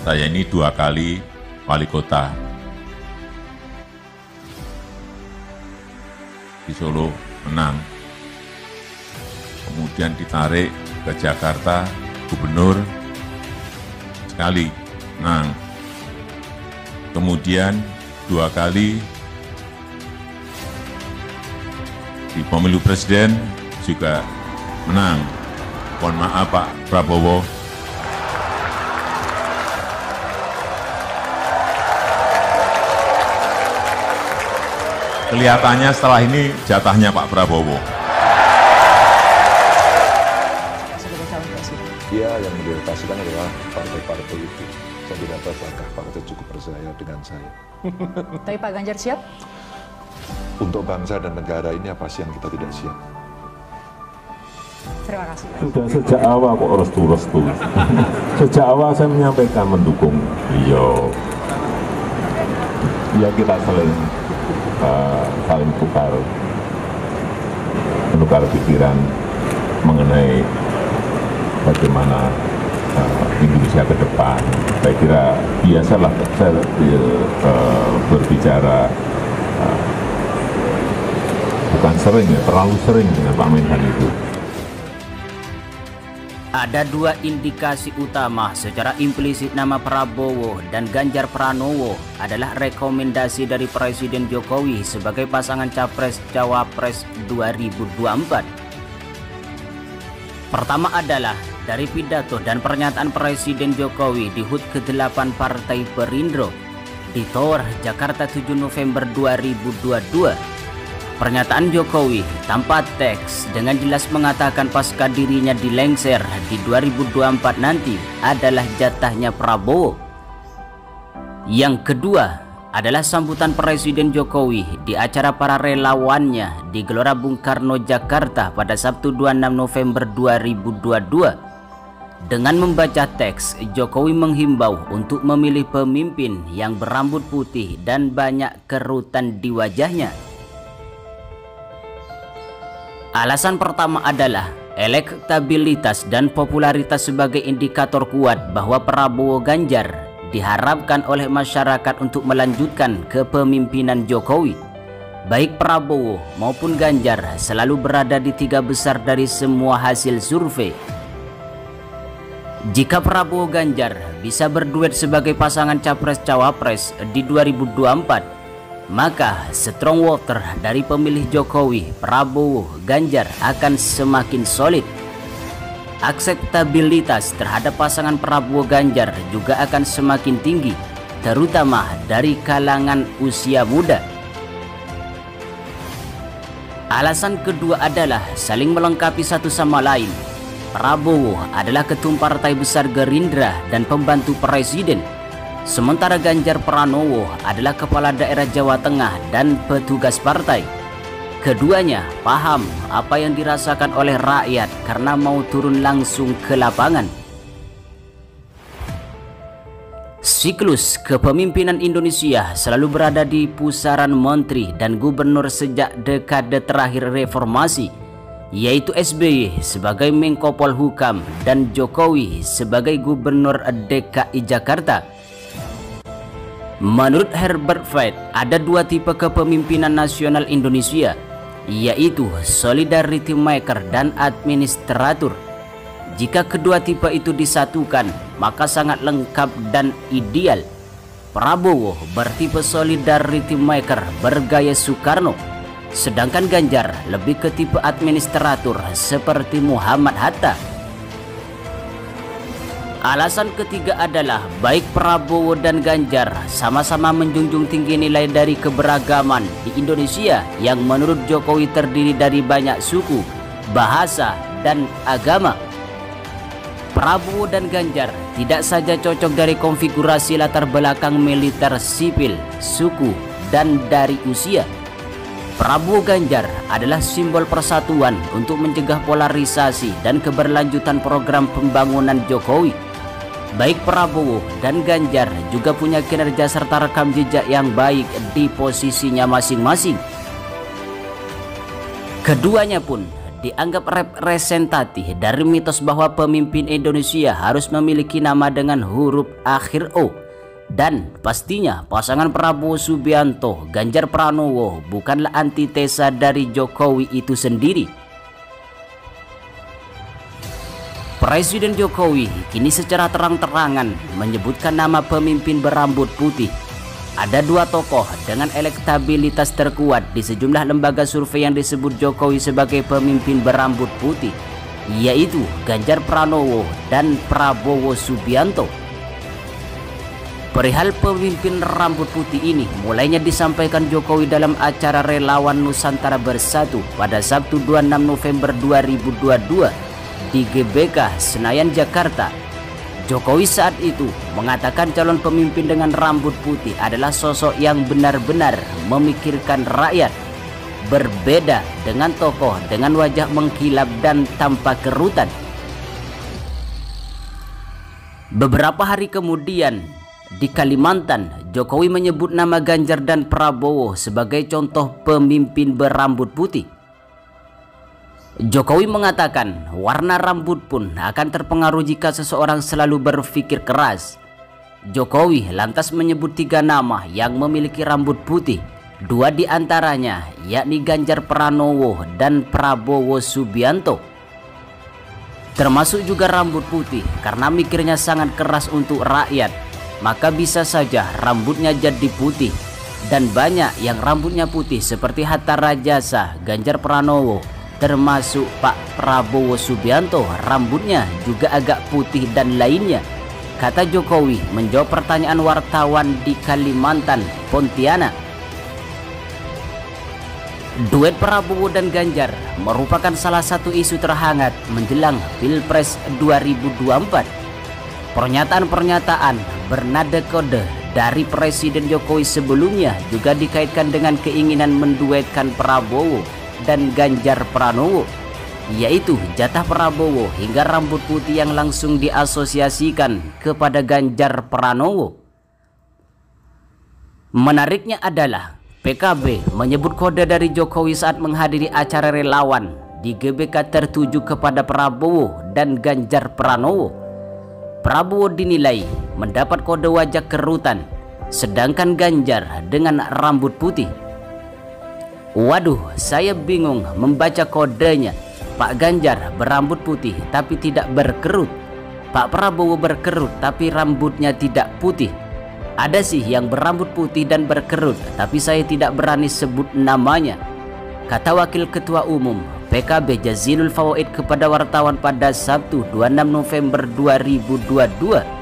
Saya ini 2 kali wali kota di Solo, menang. Kemudian ditarik ke Jakarta, gubernur, sekali, menang. Kemudian 2 kali di pemilu presiden juga menang. Mohon maaf Pak Prabowo. Kelihatannya setelah ini jatahnya Pak Prabowo. Sebagai calon presiden. Dia yang mendirikan adalah partai-partai itu. Saya tidak tahu apakah partai cukup percaya dengan saya. Tapi Pak Ganjar siap? Untuk bangsa dan negara ini apa sih yang kita tidak siap? Terima kasih. Sudah sejak awal kok restu-restu. Sejak awal saya menyampaikan mendukung beliau. Ya kita saling menukar pikiran mengenai bagaimana Indonesia ke depan. Saya kira biasalah saya berbicara bukan sering ya, terlalu sering dengan Pak Menhan itu. Ada 2 indikasi utama secara implisit nama Prabowo dan Ganjar Pranowo adalah rekomendasi dari Presiden Jokowi sebagai pasangan Capres-Cawapres 2024. Pertama adalah dari pidato dan pernyataan Presiden Jokowi di HUT ke-8 Partai Perindro di Tower, Jakarta 7 November 2022. Pernyataan Jokowi tanpa teks dengan jelas mengatakan pasca dirinya dilengser di 2024 nanti adalah jatahnya Prabowo. Yang kedua adalah sambutan Presiden Jokowi di acara para relawannya di Gelora Bung Karno, Jakarta pada Sabtu 26 November 2022. Dengan membaca teks, Jokowi menghimbau untuk memilih pemimpin yang berambut putih dan banyak kerutan di wajahnya. Alasan pertama adalah elektabilitas dan popularitas sebagai indikator kuat bahwa Prabowo Ganjar diharapkan oleh masyarakat untuk melanjutkan kepemimpinan Jokowi. Baik Prabowo maupun Ganjar selalu berada di 3 besar dari semua hasil survei. Jika Prabowo Ganjar bisa berduet sebagai pasangan Capres-Cawapres di 2024, maka strong voter dari pemilih Jokowi, Prabowo, Ganjar akan semakin solid. Akseptabilitas terhadap pasangan Prabowo Ganjar juga akan semakin tinggi, terutama dari kalangan usia muda. Alasan kedua adalah saling melengkapi satu sama lain. Prabowo adalah ketum partai besar Gerindra dan pembantu presiden, sementara Ganjar Pranowo adalah kepala daerah Jawa Tengah dan petugas partai. Keduanya paham apa yang dirasakan oleh rakyat karena mau turun langsung ke lapangan. Siklus kepemimpinan Indonesia selalu berada di pusaran menteri dan gubernur sejak dekade terakhir reformasi, yaitu SBY sebagai Menko Polhukam dan Jokowi sebagai Gubernur DKI Jakarta. Menurut Herbert Feit, ada 2 tipe kepemimpinan nasional Indonesia, yaitu solidarity maker dan administrator. Jika kedua tipe itu disatukan, maka sangat lengkap dan ideal. Prabowo bertipe solidarity maker bergaya Soekarno, sedangkan Ganjar lebih ke tipe administrator seperti Muhammad Hatta. Alasan ketiga adalah baik Prabowo dan Ganjar sama-sama menjunjung tinggi nilai dari keberagaman di Indonesia yang menurut Jokowi terdiri dari banyak suku, bahasa, dan agama. Prabowo dan Ganjar tidak saja cocok dari konfigurasi latar belakang militer, sipil, suku, dan dari usia. Prabowo Ganjar adalah simbol persatuan untuk mencegah polarisasi dan keberlanjutan program pembangunan Jokowi. Baik Prabowo dan Ganjar juga punya kinerja serta rekam jejak yang baik di posisinya masing-masing. Keduanya pun dianggap representatif dari mitos bahwa pemimpin Indonesia harus memiliki nama dengan huruf akhir O. Dan pastinya pasangan Prabowo Subianto, Ganjar Pranowo bukanlah antitesa dari Jokowi itu sendiri. Presiden Jokowi kini secara terang-terangan menyebutkan nama pemimpin berambut putih. Ada dua tokoh dengan elektabilitas terkuat di sejumlah lembaga survei yang disebut Jokowi sebagai pemimpin berambut putih, yaitu Ganjar Pranowo dan Prabowo Subianto. Perihal pemimpin rambut putih ini mulainya disampaikan Jokowi dalam acara Relawan Nusantara Bersatu pada Sabtu 26 November 2022 di GBK Senayan, Jakarta. Jokowi saat itu mengatakan calon pemimpin dengan rambut putih adalah sosok yang benar-benar memikirkan rakyat, berbeda dengan tokoh dengan wajah mengkilap dan tanpa kerutan. Beberapa hari kemudian di Kalimantan, Jokowi menyebut nama Ganjar dan Prabowo sebagai contoh pemimpin berambut putih. Jokowi mengatakan warna rambut pun akan terpengaruh jika seseorang selalu berpikir keras. Jokowi lantas menyebut 3 nama yang memiliki rambut putih. 2 di antaranya yakni Ganjar Pranowo dan Prabowo Subianto. Termasuk juga rambut putih karena mikirnya sangat keras untuk rakyat, maka bisa saja rambutnya jadi putih. Dan banyak yang rambutnya putih seperti Hatta Rajasa, Ganjar Pranowo, termasuk Pak Prabowo Subianto rambutnya juga agak putih dan lainnya, kata Jokowi menjawab pertanyaan wartawan di Kalimantan, Pontianak. Duet Prabowo dan Ganjar merupakan salah satu isu terhangat menjelang Pilpres 2024. Pernyataan-pernyataan bernada kode dari Presiden Jokowi sebelumnya juga dikaitkan dengan keinginan menduetkan Prabowo dan Ganjar Pranowo, yaitu jatah Prabowo hingga rambut putih yang langsung diasosiasikan kepada Ganjar Pranowo. Menariknya adalah PKB menyebut kode dari Jokowi saat menghadiri acara relawan di GBK tertuju kepada Prabowo dan Ganjar Pranowo. Prabowo dinilai mendapat kode wajah kerutan, sedangkan Ganjar dengan rambut putih. Waduh, saya bingung membaca kodenya. Pak Ganjar berambut putih tapi tidak berkerut. Pak Prabowo berkerut tapi rambutnya tidak putih. Ada sih yang berambut putih dan berkerut, tapi saya tidak berani sebut namanya, kata Wakil Ketua Umum PKB Jazilul Fawaid kepada wartawan pada Sabtu 26 November 2022.